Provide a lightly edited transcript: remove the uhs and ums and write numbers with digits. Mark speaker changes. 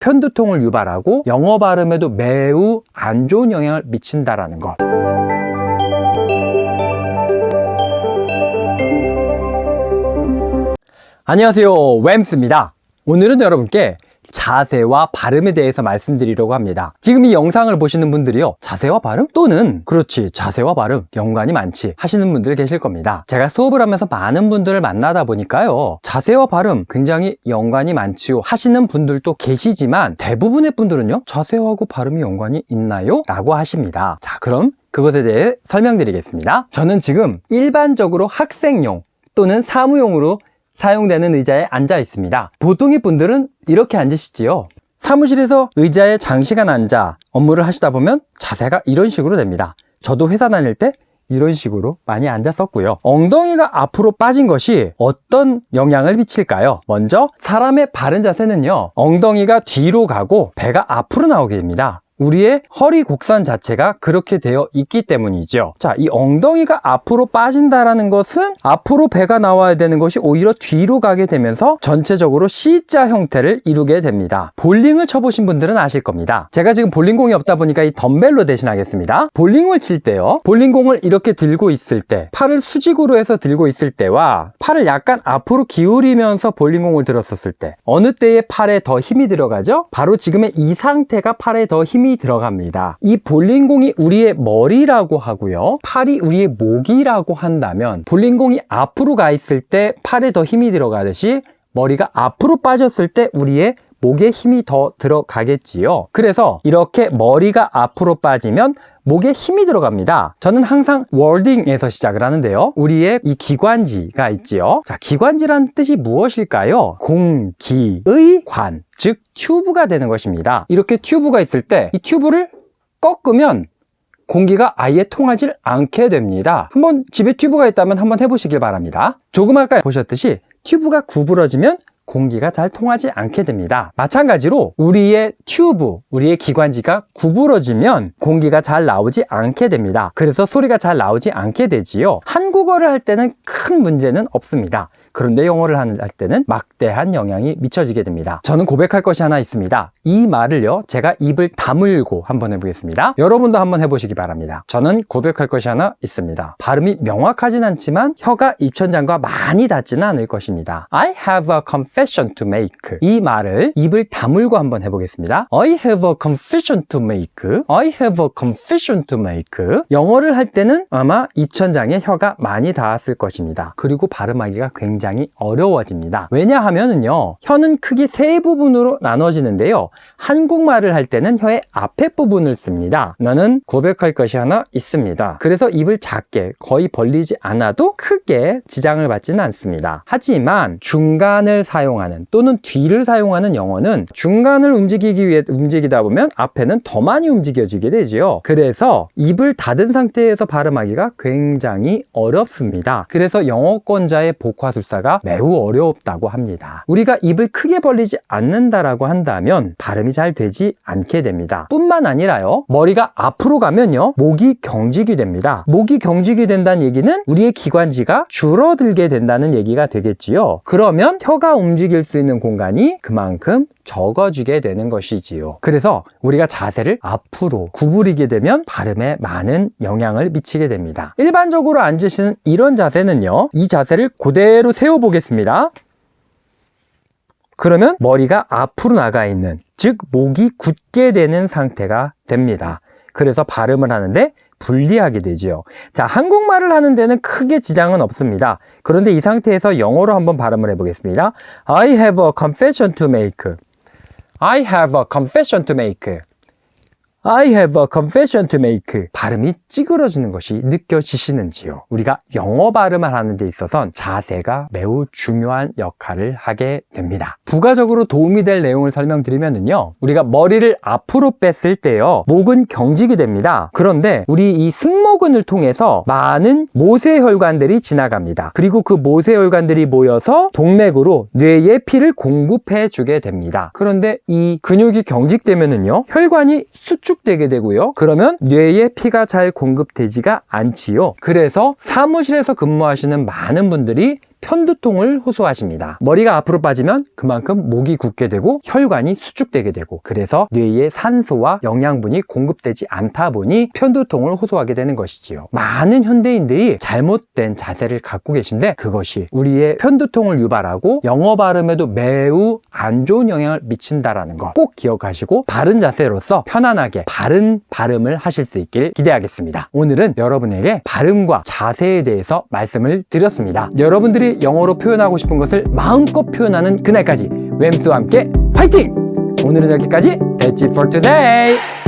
Speaker 1: 편두통을 유발하고 영어 발음에도 매우 안 좋은 영향을 미친다라는 것. 안녕하세요, 웸스입니다. 오늘은 여러분께 자세와 발음에 대해서 말씀드리려고 합니다. 지금 이 영상을 보시는 분들이요, 자세와 발음 또는 그렇지 자세와 발음 연관이 많지 하시는 분들 계실 겁니다. 제가 수업을 하면서 많은 분들을 만나다 보니까요, 자세와 발음 굉장히 연관이 많지요 하시는 분들도 계시지만 대부분의 분들은요, 자세하고 발음이 연관이 있나요? 라고 하십니다. 자, 그럼 그것에 대해 설명드리겠습니다. 저는 지금 일반적으로 학생용 또는 사무용으로 사용되는 의자에 앉아 있습니다. 보통의 분들은 이렇게 앉으시지요. 사무실에서 의자에 장시간 앉아 업무를 하시다 보면 자세가 이런 식으로 됩니다. 저도 회사 다닐 때 이런 식으로 많이 앉았었고요. 엉덩이가 앞으로 빠진 것이 어떤 영향을 미칠까요? 먼저 사람의 바른 자세는요, 엉덩이가 뒤로 가고 배가 앞으로 나오게 됩니다. 우리의 허리 곡선 자체가 그렇게 되어 있기 때문이죠. 자, 이 엉덩이가 앞으로 빠진다라는 것은 앞으로 배가 나와야 되는 것이 오히려 뒤로 가게 되면서 전체적으로 C자 형태를 이루게 됩니다. 볼링을 쳐보신 분들은 아실 겁니다. 제가 지금 볼링공이 없다 보니까 이 덤벨로 대신하겠습니다. 볼링을 칠 때요, 볼링공을 이렇게 들고 있을 때, 팔을 수직으로 해서 들고 있을 때와 팔을 약간 앞으로 기울이면서 볼링공을 들었었을 때, 어느 때에 팔에 더 힘이 들어가죠? 바로 지금의 이 상태가 팔에 더 힘이 들어갑니다. 이 볼링공이 우리의 머리라고 하고요, 팔이 우리의 목이라고 한다면, 볼링공이 앞으로 가 있을 때 팔에 더 힘이 들어가듯이 머리가 앞으로 빠졌을 때 우리의 목에 힘이 더 들어가겠지요. 그래서 이렇게 머리가 앞으로 빠지면 목에 힘이 들어갑니다. 저는 항상 워딩에서 시작을 하는데요, 우리의 이 기관지가 있지요. 자, 기관지란 뜻이 무엇일까요? 공기의 관, 즉 튜브가 되는 것입니다. 이렇게 튜브가 있을 때 이 튜브를 꺾으면 공기가 아예 통하지 않게 됩니다. 한번 집에 튜브가 있다면 한번 해보시길 바랍니다. 조금 아까 보셨듯이 튜브가 구부러지면 공기가 잘 통하지 않게 됩니다. 마찬가지로 우리의 튜브, 우리의 기관지가 구부러지면 공기가 잘 나오지 않게 됩니다. 그래서 소리가 잘 나오지 않게 되지요. 한국어를 할 때는 큰 문제는 없습니다. 그런데 영어를 할 때는 막대한 영향이 미쳐지게 됩니다. 저는 고백할 것이 하나 있습니다. 이 말을요, 제가 입을 다물고 한번 해보겠습니다. 여러분도 한번 해보시기 바랍니다. 저는 고백할 것이 하나 있습니다. 발음이 명확하진 않지만 혀가 입천장과 많이 닿지는 않을 것입니다. I have a confession to make. 이 말을 입을 다물고 한번 해보겠습니다. I have a confession to make. I have a confession to make. 영어를 할 때는 아마 입천장에 혀가 많이 닿았을 것입니다. 그리고 발음하기가 굉장히 어려워집니다. 왜냐하면은요, 혀는 크게 세 부분으로 나눠지는데요, 한국말을 할 때는 혀의 앞에 부분을 씁니다. 나는 고백할 것이 하나 있습니다. 그래서 입을 작게, 거의 벌리지 않아도 크게 지장을 받지는 않습니다. 하지만 중간을 사용하는 또는 뒤를 사용하는 영어는 중간을 움직이기 위해 움직이다 보면 앞에는 더 많이 움직여지게 되지요. 그래서 입을 닫은 상태에서 발음하기가 굉장히 어렵습니다. 그래서 영어권자의 복화술사가 매우 어렵다고 합니다. 우리가 입을 크게 벌리지 않는다라고 한다면 발음이 잘 되지 않게 됩니다. 뿐만 아니라요, 머리가 앞으로 가면요, 목이 경직이 됩니다. 목이 경직이 된다는 얘기는 우리의 기관지가 줄어들게 된다는 얘기가 되겠지요. 그러면 혀가 움직일 수 있는 공간이 그만큼 적어지게 되는 것이지요. 그래서 우리가 자세를 앞으로 구부리게 되면 발음에 많은 영향을 미치게 됩니다. 일반적으로 앉으시는 이런 자세는요, 이 자세를 그대로 세워보겠습니다. 그러면 머리가 앞으로 나가 있는, 즉 목이 굳게 되는 상태가 됩니다. 그래서 발음을 하는데 불리하게 되지요. 자, 한국말을 하는 데는 크게 지장은 없습니다. 그런데 이 상태에서 영어로 한번 발음을 해보겠습니다. I have a confession to make. I have a confession to make. I have a confession to make. 발음이 찌그러지는 것이 느껴지시는지요? 우리가 영어 발음을 하는 데 있어선 자세가 매우 중요한 역할을 하게 됩니다. 부가적으로 도움이 될 내용을 설명드리면요, 우리가 머리를 앞으로 뺐을 때요, 목은 경직이 됩니다. 그런데 우리 이 승모근을 통해서 많은 모세혈관들이 지나갑니다. 그리고 그 모세혈관들이 모여서 동맥으로 뇌에 피를 공급해 주게 됩니다. 그런데 이 근육이 경직되면은요, 혈관이 수축되게 되고요, 그러면 뇌에 피가 잘 공급되지가 않지요. 그래서 사무실에서 근무하시는 많은 분들이 편두통을 호소하십니다. 머리가 앞으로 빠지면 그만큼 목이 굳게 되고 혈관이 수축되게 되고, 그래서 뇌에 산소와 영양분이 공급되지 않다 보니 편두통을 호소하게 되는 것이지요. 많은 현대인들이 잘못된 자세를 갖고 계신데 그것이 우리의 편두통을 유발하고 영어 발음에도 매우 안 좋은 영향을 미친다라는 거 꼭 기억하시고 바른 자세로서 편안하게 바른 발음을 하실 수 있길 기대하겠습니다. 오늘은 여러분에게 발음과 자세에 대해서 말씀을 드렸습니다. 여러분들이 영어로 표현하고 싶은 것을 마음껏 표현하는 그날까지 웸스와 함께 파이팅! 오늘은 여기까지. That's it for today.